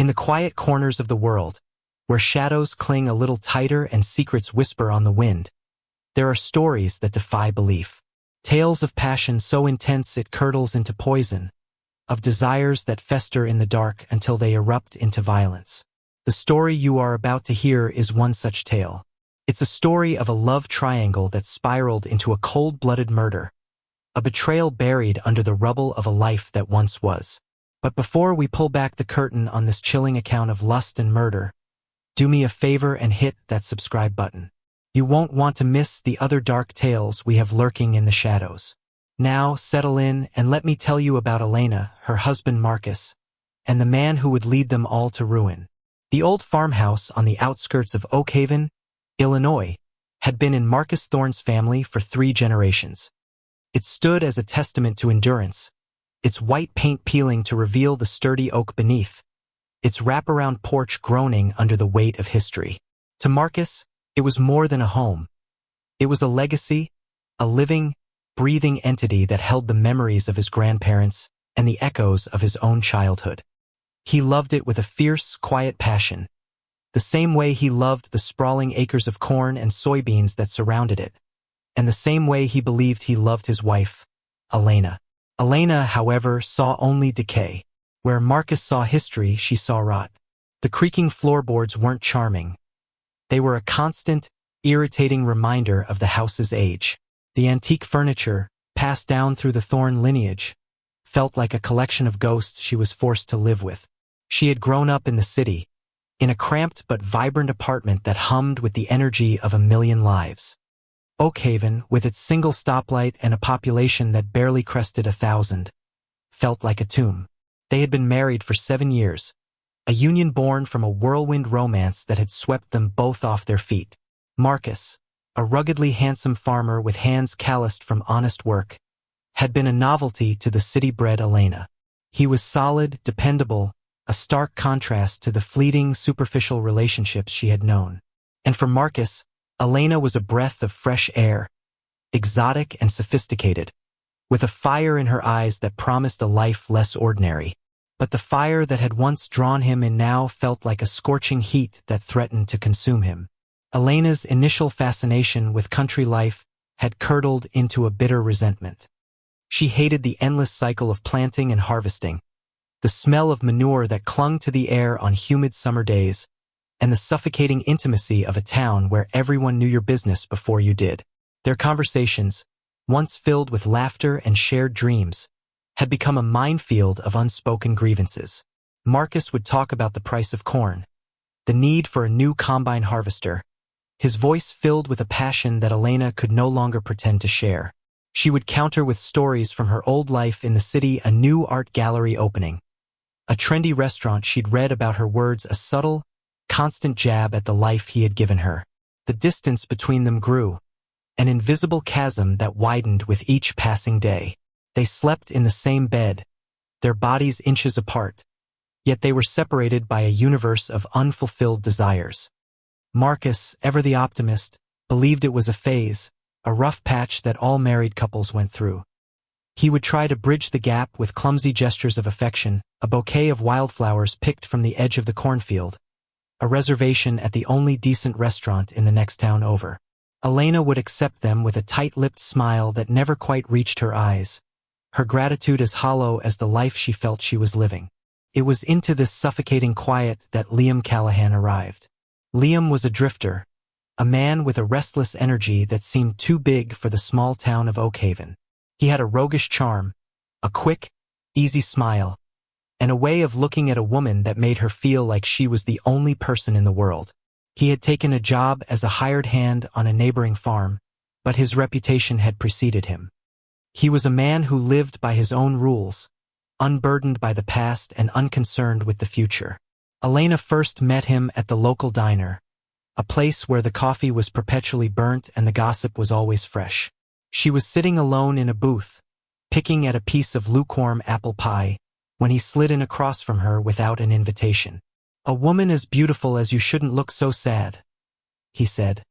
In the quiet corners of the world, where shadows cling a little tighter and secrets whisper on the wind, there are stories that defy belief. Tales of passion so intense it curdles into poison, of desires that fester in the dark until they erupt into violence. The story you are about to hear is one such tale. It's a story of a love triangle that spiraled into a cold-blooded murder, a betrayal buried under the rubble of a life that once was. But before we pull back the curtain on this chilling account of lust and murder, do me a favor and hit that subscribe button. You won't want to miss the other dark tales we have lurking in the shadows. Now, settle in and let me tell you about Elena, her husband Marcus, and the man who would lead them all to ruin. The old farmhouse on the outskirts of Oak Haven, Illinois, had been in Marcus Thorne's family for 3 generations. It stood as a testament to endurance, its white paint peeling to reveal the sturdy oak beneath, its wraparound porch groaning under the weight of history. To Marcus, it was more than a home. It was a legacy, a living, breathing entity that held the memories of his grandparents and the echoes of his own childhood. He loved it with a fierce, quiet passion, the same way he loved the sprawling acres of corn and soybeans that surrounded it, and the same way he believed he loved his wife, Elena. Elena, however, saw only decay. Where Marcus saw history, she saw rot. The creaking floorboards weren't charming. They were a constant, irritating reminder of the house's age. The antique furniture, passed down through the Thorne lineage, felt like a collection of ghosts she was forced to live with. She had grown up in the city, in a cramped but vibrant apartment that hummed with the energy of a million lives. Oak Haven, with its single stoplight and a population that barely crested 1,000, felt like a tomb. They had been married for 7 years, a union born from a whirlwind romance that had swept them both off their feet. Marcus, a ruggedly handsome farmer with hands calloused from honest work, had been a novelty to the city-bred Elena. He was solid, dependable, a stark contrast to the fleeting, superficial relationships she had known. And for Marcus, Elena was a breath of fresh air, exotic and sophisticated, with a fire in her eyes that promised a life less ordinary. But the fire that had once drawn him in now felt like a scorching heat that threatened to consume him. Elena's initial fascination with country life had curdled into a bitter resentment. She hated the endless cycle of planting and harvesting, the smell of manure that clung to the air on humid summer days, and the suffocating intimacy of a town where everyone knew your business before you did. Their conversations, once filled with laughter and shared dreams, had become a minefield of unspoken grievances. Marcus would talk about the price of corn, the need for a new combine harvester, his voice filled with a passion that Elena could no longer pretend to share. She would counter with stories from her old life in the city, a new art gallery opening, a trendy restaurant she'd read about, her words a subtle, constant jab at the life he had given her. The distance between them grew, an invisible chasm that widened with each passing day. They slept in the same bed, their bodies inches apart, yet they were separated by a universe of unfulfilled desires. Marcus, ever the optimist, believed it was a phase, a rough patch that all married couples went through. He would try to bridge the gap with clumsy gestures of affection, a bouquet of wildflowers picked from the edge of the cornfield, a reservation at the only decent restaurant in the next town over. Elena would accept them with a tight-lipped smile that never quite reached her eyes, her gratitude as hollow as the life she felt she was living. It was into this suffocating quiet that Liam Callahan arrived. Liam was a drifter, a man with a restless energy that seemed too big for the small town of Oak Haven. He had a roguish charm, a quick, easy smile, and a way of looking at a woman that made her feel like she was the only person in the world. He had taken a job as a hired hand on a neighboring farm, but his reputation had preceded him. He was a man who lived by his own rules, unburdened by the past and unconcerned with the future. Elena first met him at the local diner, a place where the coffee was perpetually burnt and the gossip was always fresh. She was sitting alone in a booth, picking at a piece of lukewarm apple pie, when he slid in across from her without an invitation. "A woman as beautiful as you shouldn't look so sad," he said,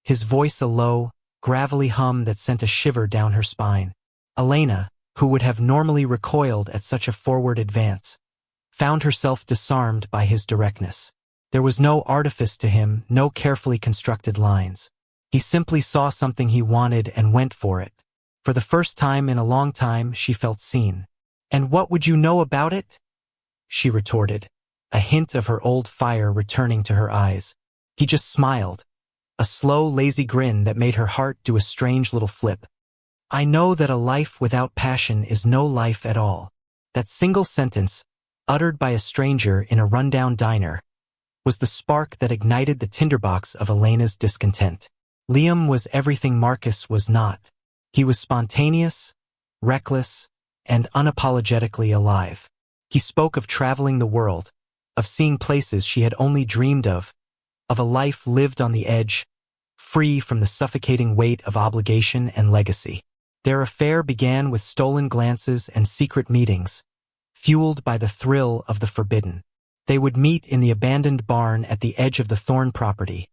his voice a low, gravelly hum that sent a shiver down her spine. Elena, who would have normally recoiled at such a forward advance, found herself disarmed by his directness. There was no artifice to him, no carefully constructed lines. He simply saw something he wanted and went for it. For the first time in a long time, she felt seen. "And what would you know about it?" she retorted, a hint of her old fire returning to her eyes. He just smiled, a slow, lazy grin that made her heart do a strange little flip. "I know that a life without passion is no life at all." That single sentence, uttered by a stranger in a rundown diner, was the spark that ignited the tinderbox of Elena's discontent. Liam was everything Marcus was not. He was spontaneous, reckless, and unapologetically alive. He spoke of traveling the world, of seeing places she had only dreamed of a life lived on the edge, free from the suffocating weight of obligation and legacy. Their affair began with stolen glances and secret meetings, fueled by the thrill of the forbidden. They would meet in the abandoned barn at the edge of the Thorne property,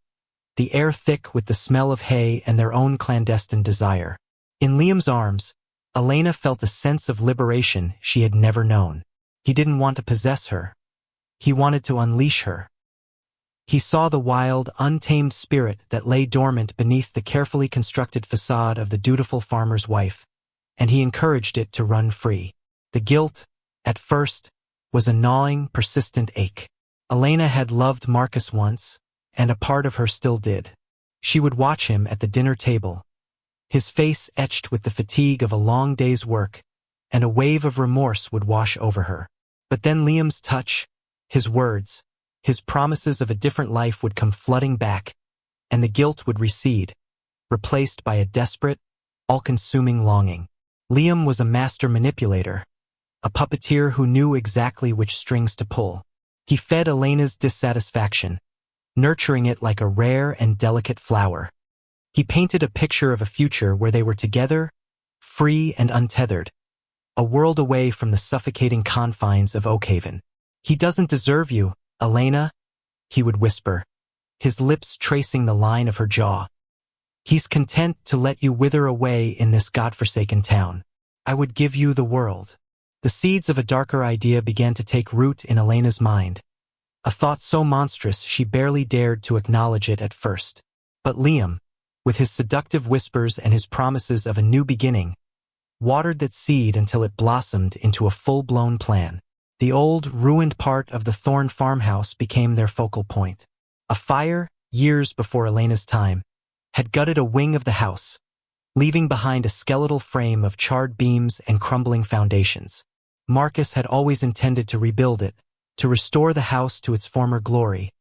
the air thick with the smell of hay and their own clandestine desire. In Liam's arms, Elena felt a sense of liberation she had never known. He didn't want to possess her. He wanted to unleash her. He saw the wild, untamed spirit that lay dormant beneath the carefully constructed facade of the dutiful farmer's wife, and he encouraged it to run free. The guilt, at first, was a gnawing, persistent ache. Elena had loved Marcus once, and a part of her still did. She would watch him at the dinner table, his face etched with the fatigue of a long day's work, and a wave of remorse would wash over her. But then Liam's touch, his words, his promises of a different life would come flooding back, and the guilt would recede, replaced by a desperate, all-consuming longing. Liam was a master manipulator, a puppeteer who knew exactly which strings to pull. He fed Elena's dissatisfaction, nurturing it like a rare and delicate flower. He painted a picture of a future where they were together, free and untethered, a world away from the suffocating confines of Oakhaven. "He doesn't deserve you, Elena," he would whisper, his lips tracing the line of her jaw. "He's content to let you wither away in this godforsaken town. I would give you the world." The seeds of a darker idea began to take root in Elena's mind, a thought so monstrous she barely dared to acknowledge it at first. But Liam, with his seductive whispers and his promises of a new beginning, watered that seed until it blossomed into a full-blown plan. The old, ruined part of the Thorne farmhouse became their focal point. A fire, years before Elena's time, had gutted a wing of the house, leaving behind a skeletal frame of charred beams and crumbling foundations. Marcus had always intended to rebuild it, to restore the house to its former glory,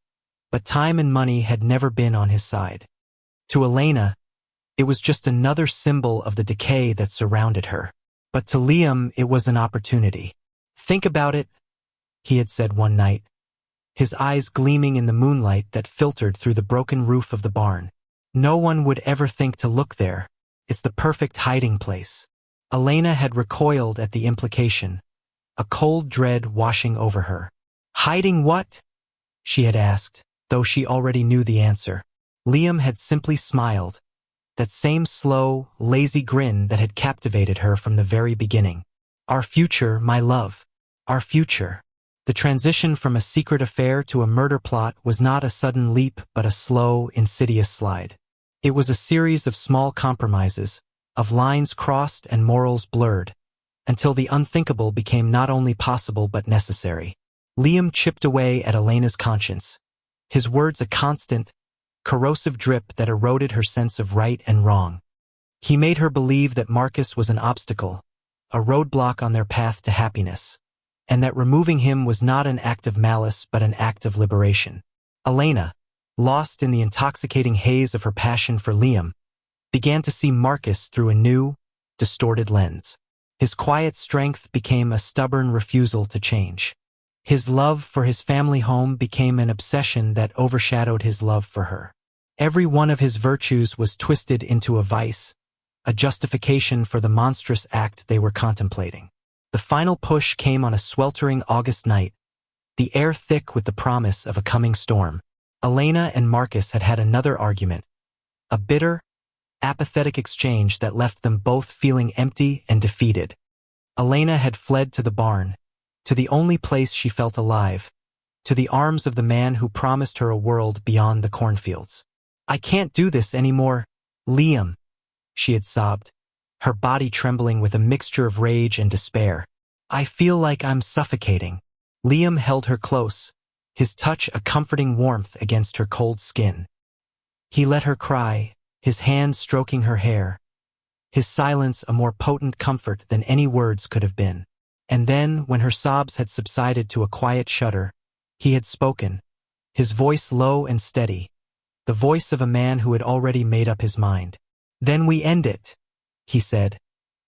but time and money had never been on his side. To Elena, it was just another symbol of the decay that surrounded her. But to Liam, it was an opportunity. "Think about it," he had said one night, his eyes gleaming in the moonlight that filtered through the broken roof of the barn. "No one would ever think to look there. It's the perfect hiding place." Elena had recoiled at the implication, a cold dread washing over her. "Hiding what?" she had asked, though she already knew the answer. Liam had simply smiled, that same slow, lazy grin that had captivated her from the very beginning. "Our future, my love. Our future." The transition from a secret affair to a murder plot was not a sudden leap but a slow, insidious slide. It was a series of small compromises, of lines crossed and morals blurred, until the unthinkable became not only possible but necessary. Liam chipped away at Elena's conscience, his words a constant, corrosive drip that eroded her sense of right and wrong. He made her believe that Marcus was an obstacle, a roadblock on their path to happiness, and that removing him was not an act of malice but an act of liberation. Elena, lost in the intoxicating haze of her passion for Liam, began to see Marcus through a new, distorted lens. His quiet strength became a stubborn refusal to change. His love for his family home became an obsession that overshadowed his love for her. Every one of his virtues was twisted into a vice, a justification for the monstrous act they were contemplating. The final push came on a sweltering August night, the air thick with the promise of a coming storm. Elena and Marcus had had another argument, a bitter, apathetic exchange that left them both feeling empty and defeated. Elena had fled to the barn, to the only place she felt alive, to the arms of the man who promised her a world beyond the cornfields. "I can't do this anymore, Liam," she had sobbed, her body trembling with a mixture of rage and despair. "I feel like I'm suffocating." Liam held her close, his touch a comforting warmth against her cold skin. He let her cry, his hand stroking her hair, his silence a more potent comfort than any words could have been. And then, when her sobs had subsided to a quiet shudder, he had spoken, his voice low and steady, the voice of a man who had already made up his mind. "Then we end it," he said,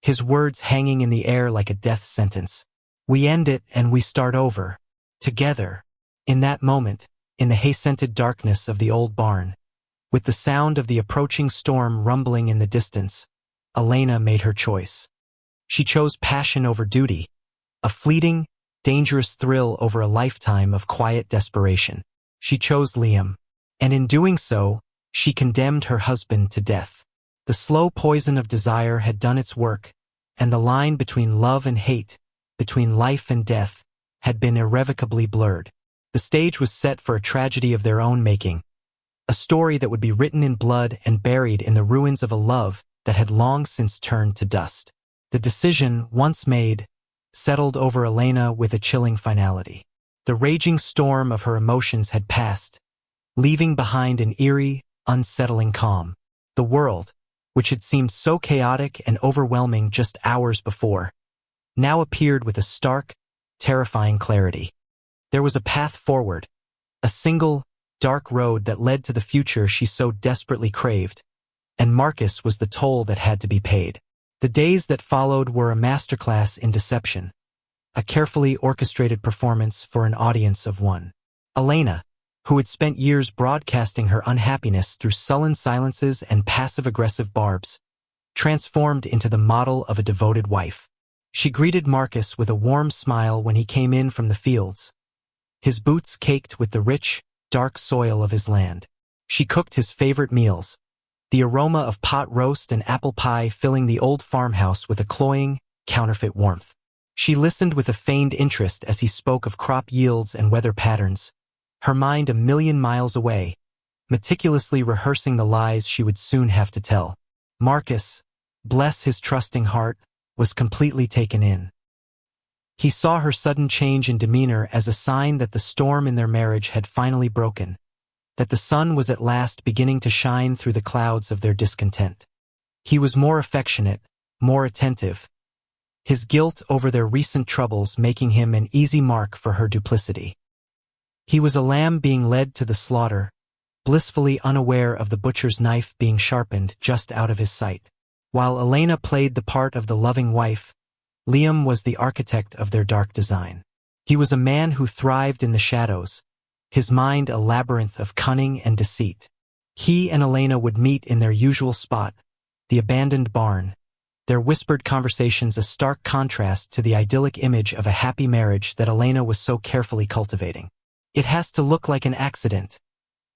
his words hanging in the air like a death sentence. "We end it and we start over. Together." In that moment, in the hay-scented darkness of the old barn, with the sound of the approaching storm rumbling in the distance, Elena made her choice. She chose passion over duty, a fleeting, dangerous thrill over a lifetime of quiet desperation. She chose Liam, and in doing so, she condemned her husband to death. The slow poison of desire had done its work, and the line between love and hate, between life and death, had been irrevocably blurred. The stage was set for a tragedy of their own making, a story that would be written in blood and buried in the ruins of a love that had long since turned to dust. The decision, once made, settled over Elena with a chilling finality. The raging storm of her emotions had passed, leaving behind an eerie, unsettling calm. The world, which had seemed so chaotic and overwhelming just hours before, now appeared with a stark, terrifying clarity. There was a path forward, a single, dark road that led to the future she so desperately craved, and Marcus was the toll that had to be paid. The days that followed were a masterclass in deception, a carefully orchestrated performance for an audience of one. Elena, who had spent years broadcasting her unhappiness through sullen silences and passive-aggressive barbs, transformed into the model of a devoted wife. She greeted Marcus with a warm smile when he came in from the fields, his boots caked with the rich, dark soil of his land. She cooked his favorite meals, the aroma of pot roast and apple pie filling the old farmhouse with a cloying, counterfeit warmth. She listened with a feigned interest as he spoke of crop yields and weather patterns, her mind a million miles away, meticulously rehearsing the lies she would soon have to tell. Marcus, bless his trusting heart, was completely taken in. He saw her sudden change in demeanor as a sign that the storm in their marriage had finally broken, that the sun was at last beginning to shine through the clouds of their discontent. He was more affectionate, more attentive, his guilt over their recent troubles making him an easy mark for her duplicity. He was a lamb being led to the slaughter, blissfully unaware of the butcher's knife being sharpened just out of his sight. While Elena played the part of the loving wife, Liam was the architect of their dark design. He was a man who thrived in the shadows, his mind a labyrinth of cunning and deceit. He and Elena would meet in their usual spot, the abandoned barn, their whispered conversations a stark contrast to the idyllic image of a happy marriage that Elena was so carefully cultivating. "It has to look like an accident,"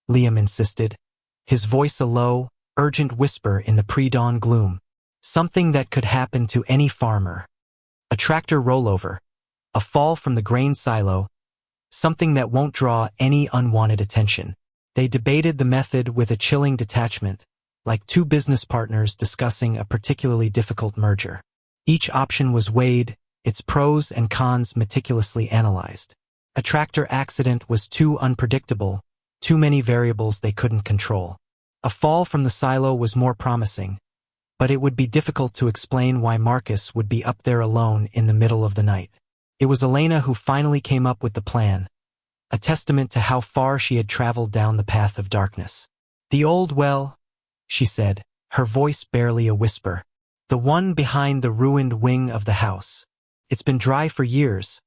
Liam insisted, his voice a low, urgent whisper in the pre-dawn gloom. "Something that could happen to any farmer. A tractor rollover, a fall from the grain silo, something that won't draw any unwanted attention." They debated the method with a chilling detachment, like two business partners discussing a particularly difficult merger. Each option was weighed, its pros and cons meticulously analyzed. A tractor accident was too unpredictable, too many variables they couldn't control. A fall from the silo was more promising, but it would be difficult to explain why Marcus would be up there alone in the middle of the night. It was Elena who finally came up with the plan, a testament to how far she had traveled down the path of darkness. "The old well," she said, her voice barely a whisper. "The one behind the ruined wing of the house. It's been dry for years,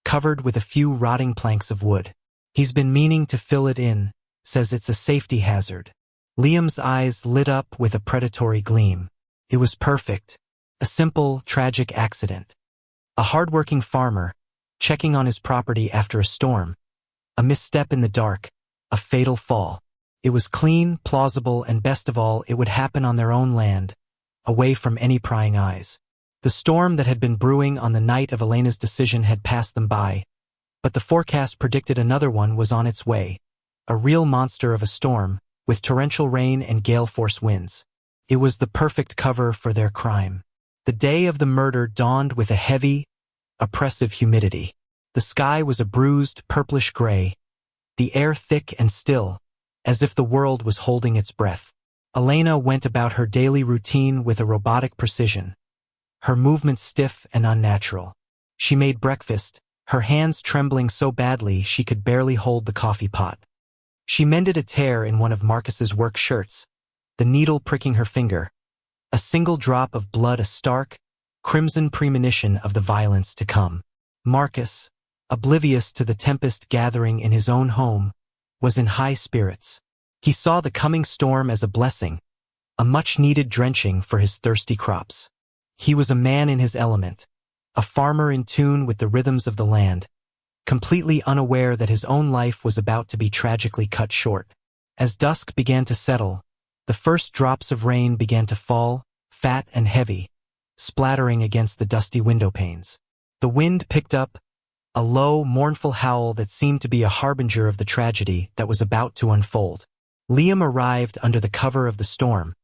covered with a few rotting planks of wood. He's been meaning to fill it in, says it's a safety hazard." Liam's eyes lit up with a predatory gleam. It was perfect, a simple, tragic accident. A hard-working farmer, checking on his property after a storm, a misstep in the dark, a fatal fall. It was clean, plausible, and best of all, it would happen on their own land, away from any prying eyes. The storm that had been brewing on the night of Elena's decision had passed them by, but the forecast predicted another one was on its way, a real monster of a storm, with torrential rain and gale-force winds. It was the perfect cover for their crime. The day of the murder dawned with a heavy, oppressive humidity. The sky was a bruised, purplish gray, the air thick and still, as if the world was holding its breath. Elena went about her daily routine with a robotic precision, her movements stiff and unnatural. She made breakfast, her hands trembling so badly she could barely hold the coffee pot. She mended a tear in one of Marcus's work shirts, the needle pricking her finger, a single drop of blood a stark, crimson premonition of the violence to come. Marcus, oblivious to the tempest gathering in his own home, was in high spirits. He saw the coming storm as a blessing, a much-needed drenching for his thirsty crops. He was a man in his element, a farmer in tune with the rhythms of the land, completely unaware that his own life was about to be tragically cut short. As dusk began to settle, the first drops of rain began to fall, fat and heavy, splattering against the dusty window panes. The wind picked up, a low, mournful howl that seemed to be a harbinger of the tragedy that was about to unfold. Liam arrived under the cover of the storm,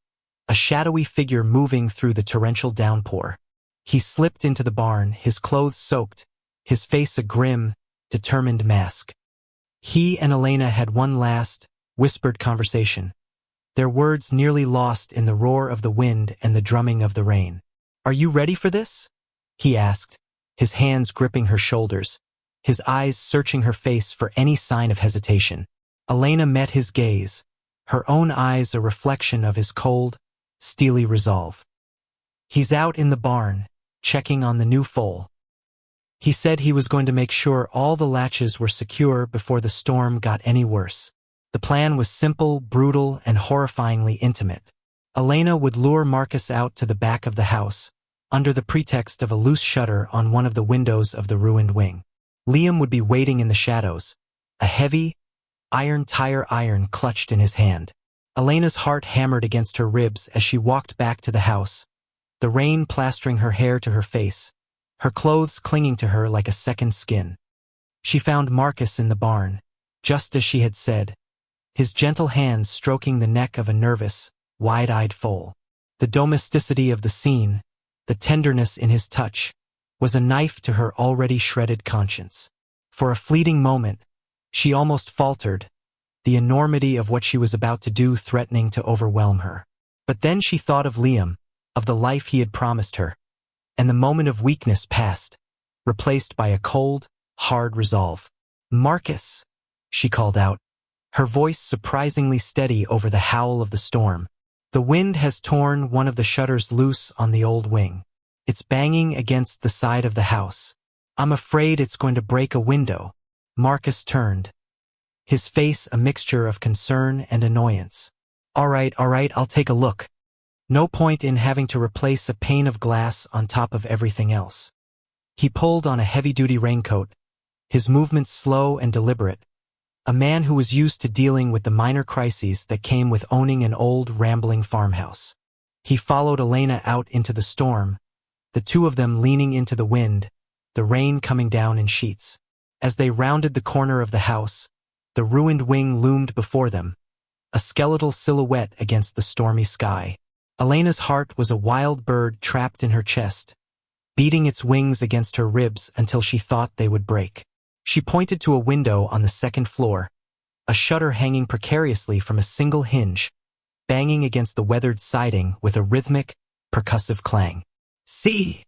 a shadowy figure moving through the torrential downpour. He slipped into the barn, his clothes soaked, his face a grim, determined mask. He and Elena had one last, whispered conversation, their words nearly lost in the roar of the wind and the drumming of the rain. "Are you ready for this?" he asked, his hands gripping her shoulders, his eyes searching her face for any sign of hesitation. Elena met his gaze, her own eyes a reflection of his cold, steely resolve. "He's out in the barn, checking on the new foal. He said he was going to make sure all the latches were secure before the storm got any worse." The plan was simple, brutal, and horrifyingly intimate. Elena would lure Marcus out to the back of the house, under the pretext of a loose shutter on one of the windows of the ruined wing. Liam would be waiting in the shadows, a heavy, tire iron clutched in his hand. Elena's heart hammered against her ribs as she walked back to the house, the rain plastering her hair to her face, her clothes clinging to her like a second skin. She found Marcus in the barn, just as she had said, his gentle hands stroking the neck of a nervous, wide-eyed foal. The domesticity of the scene, the tenderness in his touch, was a knife to her already shredded conscience. For a fleeting moment, she almost faltered, the enormity of what she was about to do threatening to overwhelm her. But then she thought of Liam, of the life he had promised her, and the moment of weakness passed, replaced by a cold, hard resolve. "Marcus," she called out, her voice surprisingly steady over the howl of the storm. "The wind has torn one of the shutters loose on the old wing. It's banging against the side of the house. I'm afraid it's going to break a window." Marcus turned, his face a mixture of concern and annoyance. All right, I'll take a look. No point in having to replace a pane of glass on top of everything else." He pulled on a heavy-duty raincoat, his movements slow and deliberate, a man who was used to dealing with the minor crises that came with owning an old, rambling farmhouse. He followed Elena out into the storm, the two of them leaning into the wind, the rain coming down in sheets. As they rounded the corner of the house, the ruined wing loomed before them, a skeletal silhouette against the stormy sky. Elena's heart was a wild bird trapped in her chest, beating its wings against her ribs until she thought they would break. She pointed to a window on the second floor, a shutter hanging precariously from a single hinge, banging against the weathered siding with a rhythmic, percussive clang. "See!"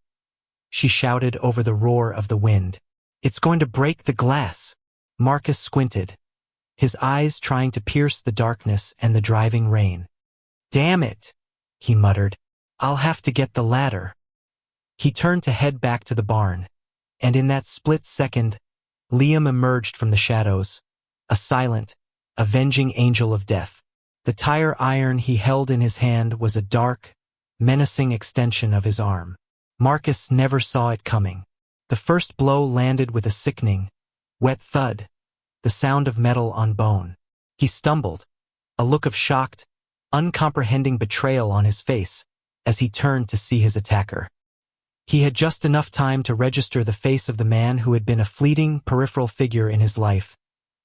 she shouted over the roar of the wind. "It's going to break the glass." Marcus squinted, his eyes trying to pierce the darkness and the driving rain. "Damn it," he muttered. "I'll have to get the ladder." He turned to head back to the barn, and in that split second, Liam emerged from the shadows, a silent, avenging angel of death. The tire iron he held in his hand was a dark, menacing extension of his arm. Marcus never saw it coming. The first blow landed with a sickening, wet thud, the sound of metal on bone. He stumbled, a look of shocked, uncomprehending betrayal on his face as he turned to see his attacker. He had just enough time to register the face of the man who had been a fleeting, peripheral figure in his life,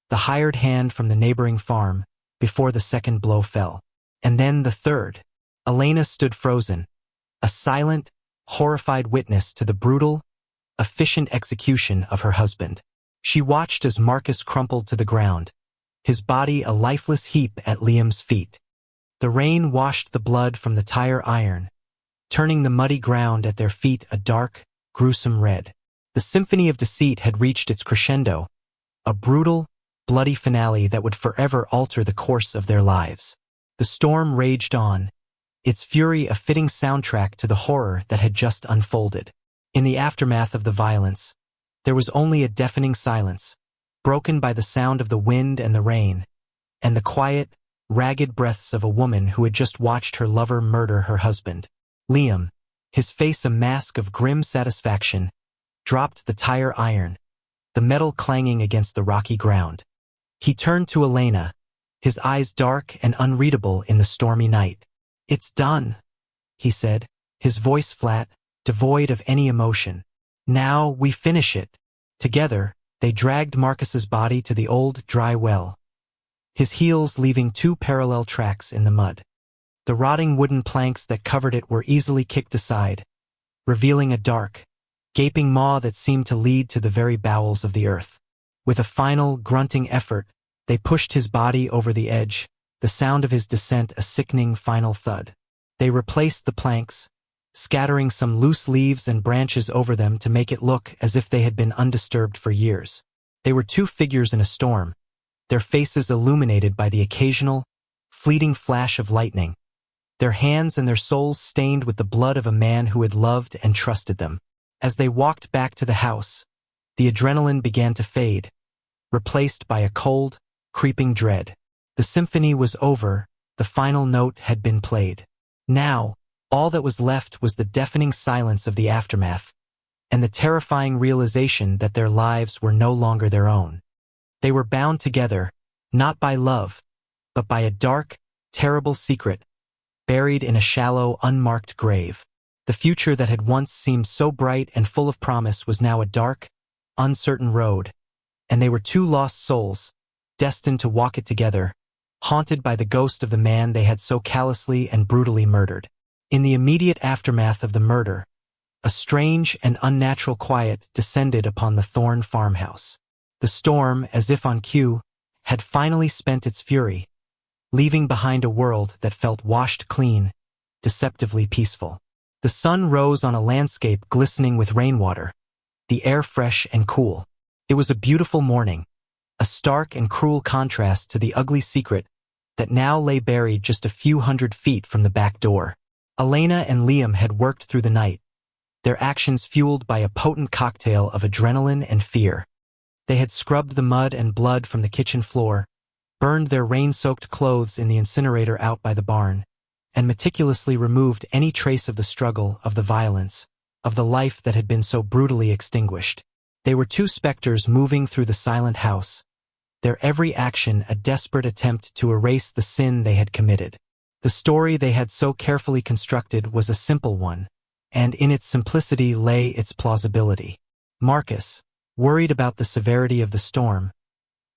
the hired hand from the neighboring farm, before the second blow fell. And then the third. Elena stood frozen, a silent, horrified witness to the brutal, efficient execution of her husband. She watched as Marcus crumpled to the ground, his body a lifeless heap at Liam's feet. The rain washed the blood from the tire iron, turning the muddy ground at their feet a dark, gruesome red. The symphony of deceit had reached its crescendo, a brutal, bloody finale that would forever alter the course of their lives. The storm raged on, its fury a fitting soundtrack to the horror that had just unfolded. In the aftermath of the violence, there was only a deafening silence, broken by the sound of the wind and the rain, and the quiet, ragged breaths of a woman who had just watched her lover murder her husband. Liam, his face a mask of grim satisfaction, dropped the tire iron, the metal clanging against the rocky ground. He turned to Elena, his eyes dark and unreadable in the stormy night. "It's done," he said, his voice flat, devoid of any emotion. "Now we finish it." Together, they dragged Marcus's body to the old, dry well, his heels leaving 2 parallel tracks in the mud. The rotting wooden planks that covered it were easily kicked aside, revealing a dark, gaping maw that seemed to lead to the very bowels of the earth. With a final, grunting effort, they pushed his body over the edge, the sound of his descent a sickening final thud. They replaced the planks, scattering some loose leaves and branches over them to make it look as if they had been undisturbed for years. They were 2 figures in a storm, their faces illuminated by the occasional, fleeting flash of lightning, their hands and their souls stained with the blood of a man who had loved and trusted them. As they walked back to the house, the adrenaline began to fade, replaced by a cold, creeping dread. The symphony was over, the final note had been played. Now, all that was left was the deafening silence of the aftermath, and the terrifying realization that their lives were no longer their own. They were bound together, not by love, but by a dark, terrible secret, buried in a shallow, unmarked grave. The future that had once seemed so bright and full of promise was now a dark, uncertain road, and they were 2 lost souls, destined to walk it together, haunted by the ghost of the man they had so callously and brutally murdered. In the immediate aftermath of the murder, a strange and unnatural quiet descended upon the Thorne farmhouse. The storm, as if on cue, had finally spent its fury, leaving behind a world that felt washed clean, deceptively peaceful. The sun rose on a landscape glistening with rainwater, the air fresh and cool. It was a beautiful morning, a stark and cruel contrast to the ugly secret that now lay buried just a few hundred feet from the back door. Elena and Liam had worked through the night, their actions fueled by a potent cocktail of adrenaline and fear. They had scrubbed the mud and blood from the kitchen floor, burned their rain-soaked clothes in the incinerator out by the barn, and meticulously removed any trace of the struggle, of the violence, of the life that had been so brutally extinguished. They were 2 specters moving through the silent house, their every action a desperate attempt to erase the sin they had committed. The story they had so carefully constructed was a simple one, and in its simplicity lay its plausibility. Marcus, worried about the severity of the storm,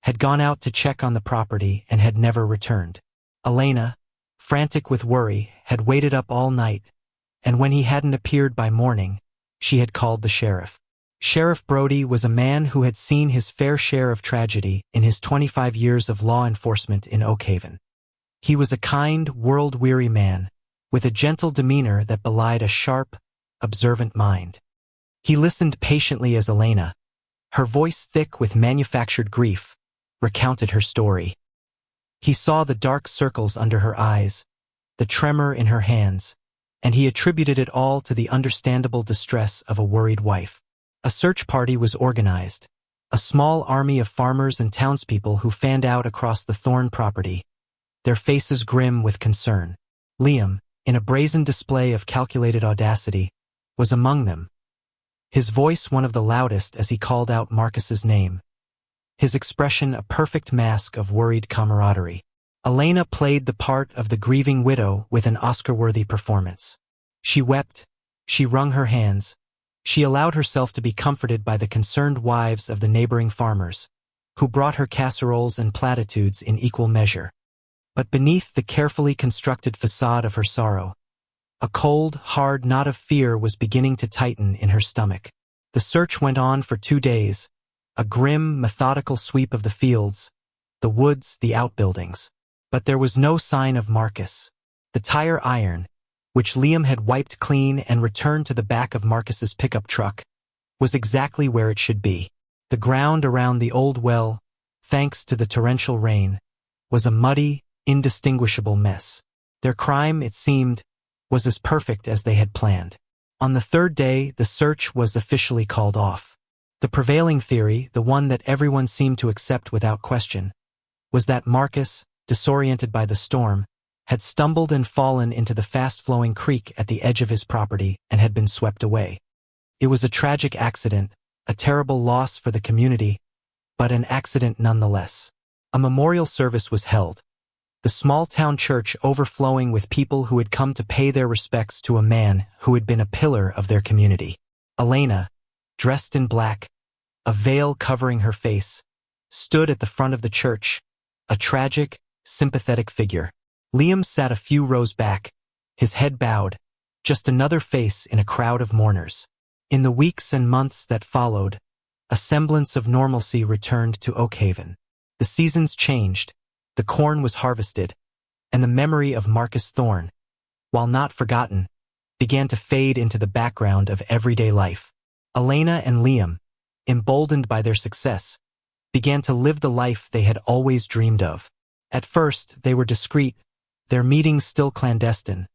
had gone out to check on the property and had never returned. Elena, frantic with worry, had waited up all night, and when he hadn't appeared by morning, she had called the sheriff. Sheriff Brody was a man who had seen his fair share of tragedy in his 25 years of law enforcement in Oakhaven. He was a kind, world-weary man, with a gentle demeanor that belied a sharp, observant mind. He listened patiently as Elena, her voice thick with manufactured grief, recounted her story. He saw the dark circles under her eyes, the tremor in her hands, and he attributed it all to the understandable distress of a worried wife. A search party was organized, a small army of farmers and townspeople who fanned out across the Thorne property, their faces grim with concern. Liam, in a brazen display of calculated audacity, was among them, his voice one of the loudest as he called out Marcus's name, his expression a perfect mask of worried camaraderie. Elena played the part of the grieving widow with an Oscar-worthy performance. She wept, she wrung her hands, She allowed herself to be comforted by the concerned wives of the neighboring farmers, who brought her casseroles and platitudes in equal measure. But beneath the carefully constructed facade of her sorrow, a cold, hard knot of fear was beginning to tighten in her stomach. The search went on for 2 days, a grim, methodical sweep of the fields, the woods, the outbuildings. But there was no sign of Marcus. The tire iron, which Liam had wiped clean and returned to the back of Marcus's pickup truck, was exactly where it should be. The ground around the old well, thanks to the torrential rain, was a muddy, indistinguishable mess. Their crime, it seemed, was as perfect as they had planned. On the 3rd day, the search was officially called off. The prevailing theory, the one that everyone seemed to accept without question, was that Marcus, disoriented by the storm, had stumbled and fallen into the fast-flowing creek at the edge of his property and had been swept away. It was a tragic accident, a terrible loss for the community, but an accident nonetheless. A memorial service was held, the small-town church overflowing with people who had come to pay their respects to a man who had been a pillar of their community. Elena, dressed in black, a veil covering her face, stood at the front of the church, a tragic, sympathetic figure. Liam sat a few rows back, his head bowed, just another face in a crowd of mourners. In the weeks and months that followed, a semblance of normalcy returned to Oakhaven. The seasons changed, the corn was harvested, and the memory of Marcus Thorne, while not forgotten, began to fade into the background of everyday life. Elena and Liam, emboldened by their success, began to live the life they had always dreamed of. At first, they were discreet, their meetings still clandestine,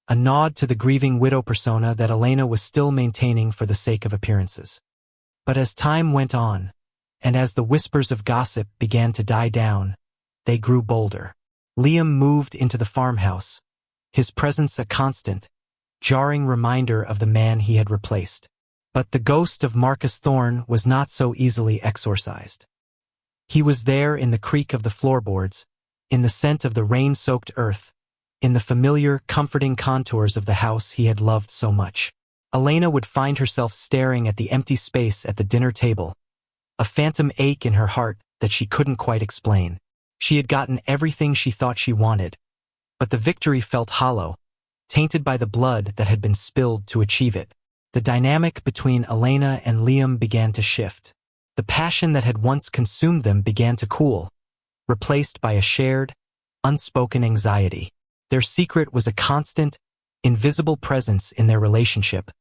a nod to the grieving widow persona that Elena was still maintaining for the sake of appearances. But as time went on, and as the whispers of gossip began to die down, they grew bolder. Liam moved into the farmhouse, his presence a constant, jarring reminder of the man he had replaced. But the ghost of Marcus Thorne was not so easily exorcised. He was there in the creak of the floorboards, in the scent of the rain-soaked earth, in the familiar, comforting contours of the house he had loved so much. Elena would find herself staring at the empty space at the dinner table, a phantom ache in her heart that she couldn't quite explain. She had gotten everything she thought she wanted, but the victory felt hollow, tainted by the blood that had been spilled to achieve it. The dynamic between Elena and Liam began to shift. The passion that had once consumed them began to cool, replaced by a shared, unspoken anxiety. Their secret was a constant, invisible presence in their relationship,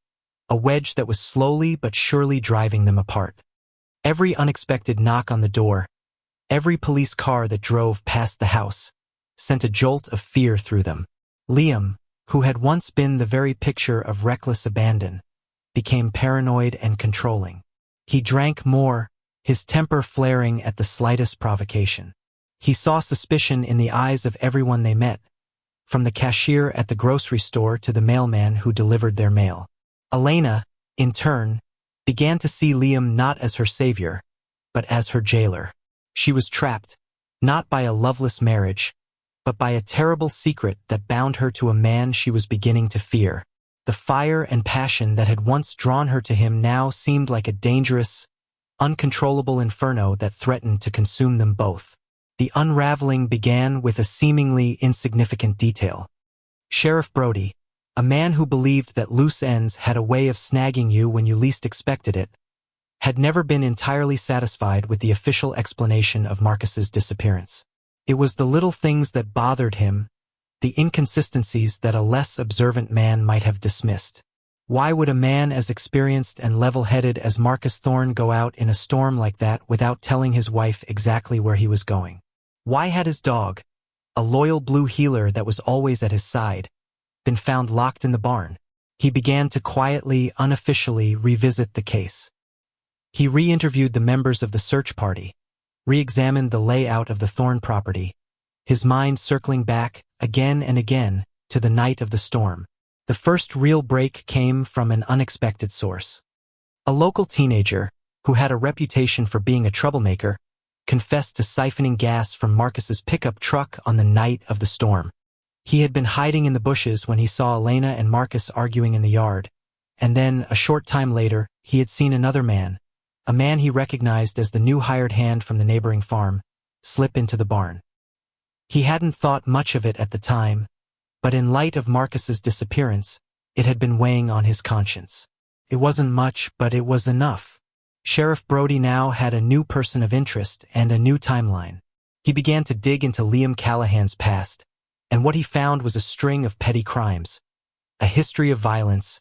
a wedge that was slowly but surely driving them apart. Every unexpected knock on the door, every police car that drove past the house, sent a jolt of fear through them. Liam, who had once been the very picture of reckless abandon, became paranoid and controlling. He drank more, his temper flaring at the slightest provocation. He saw suspicion in the eyes of everyone they met, from the cashier at the grocery store to the mailman who delivered their mail. Elena, in turn, began to see Liam not as her savior, but as her jailer. She was trapped, not by a loveless marriage, but by a terrible secret that bound her to a man she was beginning to fear. The fire and passion that had once drawn her to him now seemed like a dangerous, uncontrollable inferno that threatened to consume them both. The unraveling began with a seemingly insignificant detail. Sheriff Brody, a man who believed that loose ends had a way of snagging you when you least expected it, had never been entirely satisfied with the official explanation of Marcus's disappearance. It was the little things that bothered him, the inconsistencies that a less observant man might have dismissed. Why would a man as experienced and level-headed as Marcus Thorne go out in a storm like that without telling his wife exactly where he was going? Why had his dog, a loyal blue heeler that was always at his side, been found locked in the barn? He began to quietly, unofficially revisit the case. He re-interviewed the members of the search party, re-examined the layout of the Thorne property, his mind circling back, again and again, to the night of the storm. The first real break came from an unexpected source. A local teenager, who had a reputation for being a troublemaker, confessed to siphoning gas from Marcus's pickup truck on the night of the storm. He had been hiding in the bushes when he saw Elena and Marcus arguing in the yard, And then, a short time later, he had seen another man, a man he recognized as the new hired hand from the neighboring farm, slip into the barn. He hadn't thought much of it at the time, but in light of Marcus's disappearance, it had been weighing on his conscience. It wasn't much, but it was enough. Sheriff Brody now had a new person of interest and a new timeline. He began to dig into Liam Callahan's past, and what he found was a string of petty crimes, a history of violence,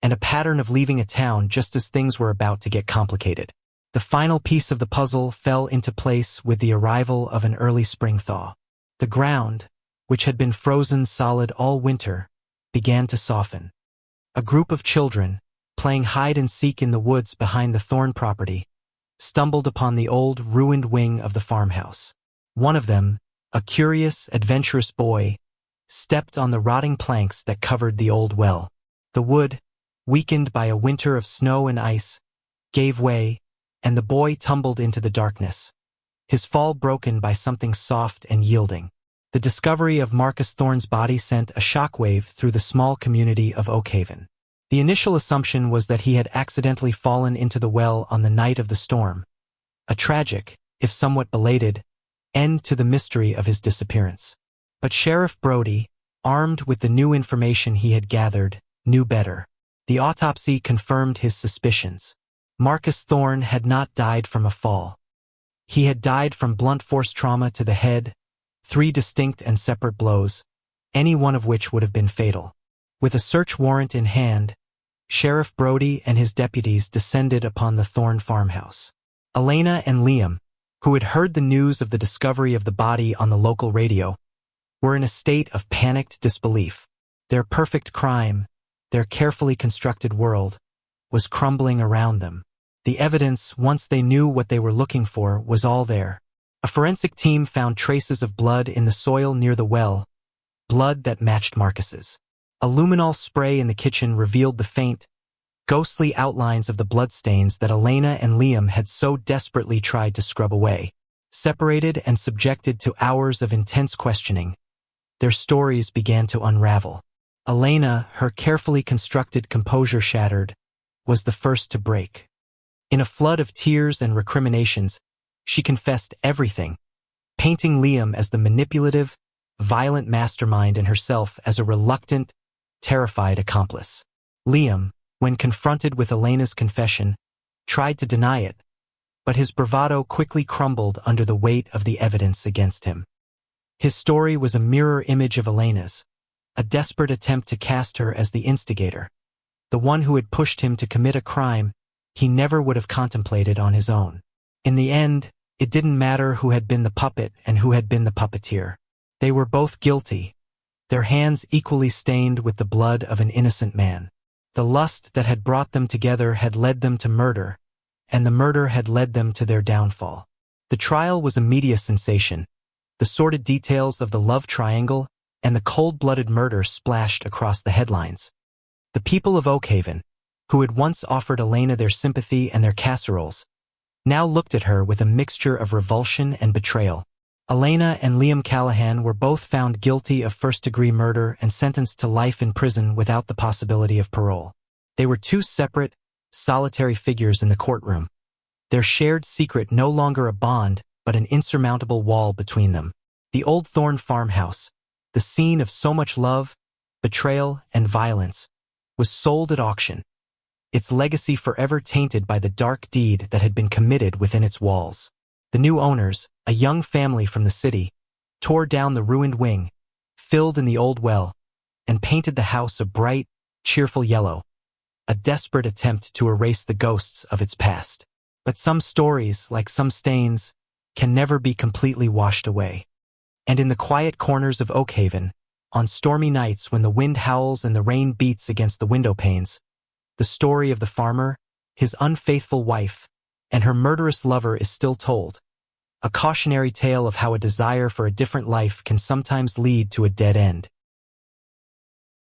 and a pattern of leaving a town just as things were about to get complicated. The final piece of the puzzle fell into place with the arrival of an early spring thaw. The ground, which had been frozen solid all winter, began to soften. A group of children, playing hide-and-seek in the woods behind the Thorne property, stumbled upon the old, ruined wing of the farmhouse. One of them, a curious, adventurous boy, stepped on the rotting planks that covered the old well. The wood, weakened by a winter of snow and ice, gave way, and the boy tumbled into the darkness, his fall broken by something soft and yielding. The discovery of Marcus Thorne's body sent a shockwave through the small community of Oakhaven. The initial assumption was that he had accidentally fallen into the well on the night of the storm, a tragic, if somewhat belated, end to the mystery of his disappearance. But Sheriff Brody, armed with the new information he had gathered, knew better. The autopsy confirmed his suspicions. Marcus Thorne had not died from a fall. He had died from blunt force trauma to the head, 3 distinct and separate blows, any one of which would have been fatal. With a search warrant in hand, Sheriff Brody and his deputies descended upon the Thorne farmhouse. Elena and Liam, who had heard the news of the discovery of the body on the local radio, were in a state of panicked disbelief. Their perfect crime, their carefully constructed world, was crumbling around them. The evidence, once they knew what they were looking for, was all there. A forensic team found traces of blood in the soil near the well, blood that matched Marcus's. A luminol spray in the kitchen revealed the faint, ghostly outlines of the bloodstains that Elena and Liam had so desperately tried to scrub away. Separated and subjected to hours of intense questioning, their stories began to unravel. Elena, her carefully constructed composure shattered, was the first to break. In a flood of tears and recriminations, she confessed everything, painting Liam as the manipulative, violent mastermind and herself as a reluctant, terrified accomplice. Liam, when confronted with Elena's confession, tried to deny it, but his bravado quickly crumbled under the weight of the evidence against him. His story was a mirror image of Elena's, a desperate attempt to cast her as the instigator, the one who had pushed him to commit a crime he never would have contemplated on his own. In the end, it didn't matter who had been the puppet and who had been the puppeteer. They were both guilty, their hands equally stained with the blood of an innocent man. The lust that had brought them together had led them to murder, and the murder had led them to their downfall. The trial was a media sensation. The sordid details of the love triangle and the cold-blooded murder splashed across the headlines. The people of Oakhaven, who had once offered Elena their sympathy and their casseroles, now looked at her with a mixture of revulsion and betrayal. Elena and Liam Callahan were both found guilty of first-degree murder and sentenced to life in prison without the possibility of parole. They were 2 separate, solitary figures in the courtroom, their shared secret no longer a bond but an insurmountable wall between them. The old Thorne farmhouse, the scene of so much love, betrayal, and violence, was sold at auction, its legacy forever tainted by the dark deed that had been committed within its walls. The new owners, a young family from the city, tore down the ruined wing, filled in the old well, and painted the house a bright, cheerful yellow, a desperate attempt to erase the ghosts of its past. But some stories, like some stains, can never be completely washed away. And in the quiet corners of Oakhaven, on stormy nights when the wind howls and the rain beats against the window panes, the story of the farmer, his unfaithful wife, and her murderous lover is still told, a cautionary tale of how a desire for a different life can sometimes lead to a dead end.